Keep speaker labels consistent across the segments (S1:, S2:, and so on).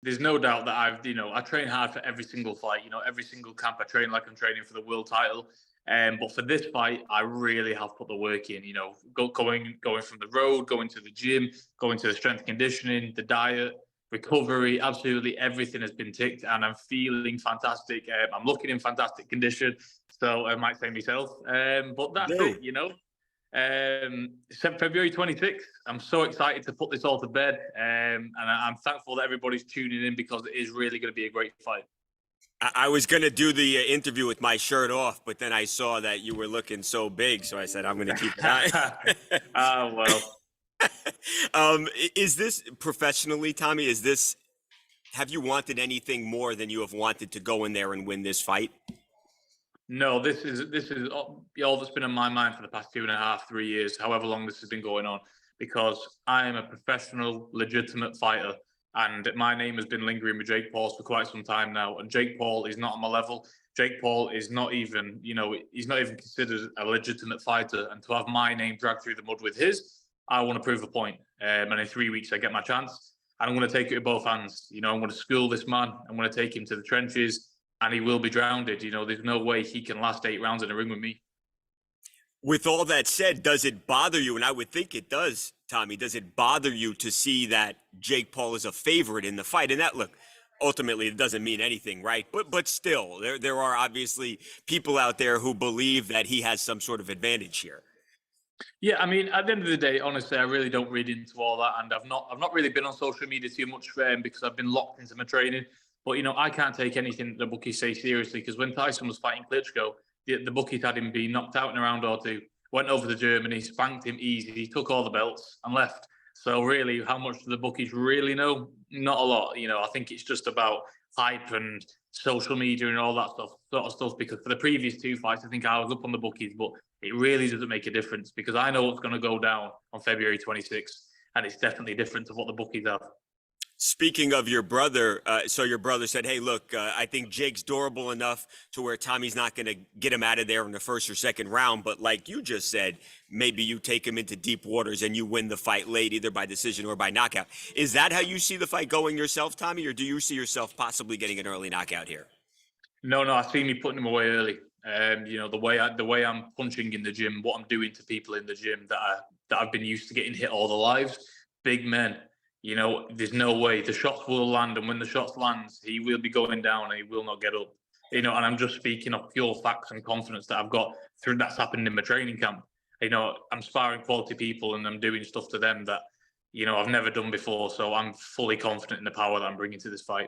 S1: there's no doubt that I train hard for every single fight. Every single camp I train like I'm training for the world title. But for this fight, I really have put the work in. Going from the road, going to the gym, going to the strength conditioning, the diet, recovery, absolutely everything has been ticked, and I'm feeling fantastic. I'm looking in fantastic condition, so I might say myself. But that's
S2: Do.
S1: it. February 26th. I'm so excited to put this all to bed, and I'm thankful that everybody's tuning in because it is really going to be a great fight.
S2: I was going to do the interview with my shirt off, but then I saw that you were looking so big, so I said I'm going to keep it
S1: Oh well.
S2: on. Is this professionally, Tommy? Have you wanted anything more than you have wanted to go in there and win this fight?
S1: No, this is all that's been on my mind for the past 2.5, 3 years, however long this has been going on, because I am a professional, legitimate fighter, and my name has been lingering with Jake Paul for quite some time now. And Jake Paul is not on my level. Jake Paul is not even, he's not even considered a legitimate fighter. And to have my name dragged through the mud with his, I want to prove a point. And in 3 weeks, I get my chance. And I'm going to take it with both hands. I'm going to school this man. I'm going to take him to the trenches, and he will be drowned. There's no way he can last 8 rounds in a ring with me.
S2: With all that said, does it bother you? And I would think it does, Tommy. Does it bother you to see that Jake Paul is a favorite in the fight? And that, look, ultimately it doesn't mean anything, right? But still, there are obviously people out there who believe that he has some sort of advantage here.
S1: Yeah, I mean, at the end of the day, honestly, I really don't read into all that, and I've not really been on social media too much because I've been locked into my training. But I can't take anything the bookies say seriously, because when Tyson was fighting Klitschko, the bookies had him be knocked out in a round or two. Went over to Germany, spanked him easy, he took all the belts and left. So really, how much do the bookies really know? Not a lot. I think it's just about hype and social media and all that sort of stuff. Because for the previous two fights, I think I was up on the bookies, but it really doesn't make a difference because I know what's going to go down on February 26th, and it's definitely different to what the bookies have.
S2: Speaking of your brother, so your brother said, hey, look, I think Jake's durable enough to where Tommy's not going to get him out of there in the first or second round. But like you just said, maybe you take him into deep waters and you win the fight late, either by decision or by knockout. Is that how you see the fight going yourself, Tommy, or do you see yourself possibly getting an early knockout here?
S1: No, I see me putting him away early. The way I'm punching in the gym, what I'm doing to people in the gym that I've been used to getting hit all their lives, big men. There's no way the shots will land, and when the shots lands, he will be going down and he will not get up. And I'm just speaking of pure facts and confidence that I've got through that's happened in my training camp. I'm sparring quality people and I'm doing stuff to them that I've never done before. So I'm fully confident in the power that I'm bringing to this fight.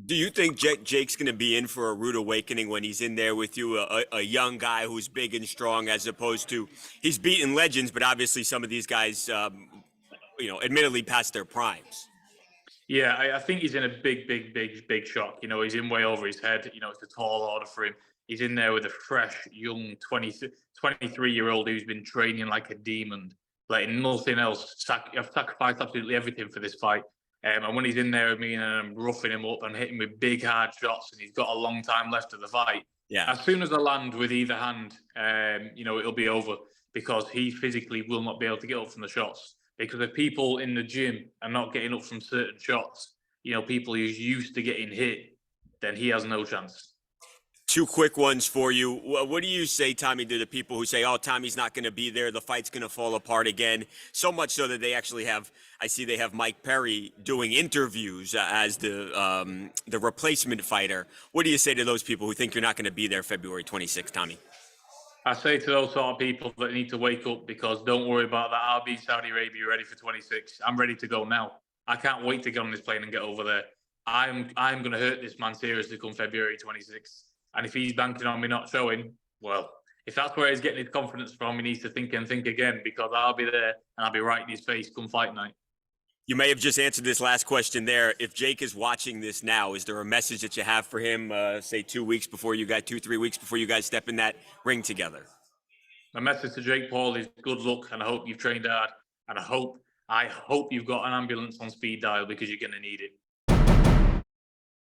S2: Do you think Jake's going to be in for a rude awakening when he's in there with you, a young guy who's big and strong, as opposed to he's beaten legends, but obviously some of these guys, admittedly past their primes?
S1: Yeah, I think he's in a big shock. He's in way over his head. It's a tall order for him. He's in there with a fresh, young 23-year-old who's been training like a demon, like nothing else. I've sacrificed absolutely everything for this fight. And when he's in there with me and I'm roughing him up and hitting with big, hard shots, and he's got a long time left of the fight,
S2: Yeah.
S1: as soon as I land with either hand, it'll be over because he physically will not be able to get up from the shots. Because if people in the gym are not getting up from certain shots, people who's used to getting hit, then he has no chance.
S2: Two quick ones for you. What do you say, Tommy, to the people who say, oh, Tommy's not going to be there, the fight's going to fall apart again? So much so that they actually I see they have Mike Perry doing interviews as the replacement fighter. What do you say to those people who think you're not going to be there February 26th, Tommy?
S1: I say to those sort of people that need to wake up, because don't worry about that. I'll be in Saudi Arabia ready for 26. I'm ready to go now. I can't wait to get on this plane and get over there. I'm going to hurt this man seriously come February 26th. And if he's banking on me not showing, well, if that's where he's getting his confidence from, he needs to think again, because I'll be there and I'll be right in his face come fight night.
S2: You may have just answered this last question there. If Jake is watching this now, is there a message that you have for him, say 2 weeks before you got 3 weeks before you guys step in that ring together?
S1: My message to Jake Paul is good luck, and I hope you've trained hard, and I hope you've got an ambulance on speed dial, because you're going to need it.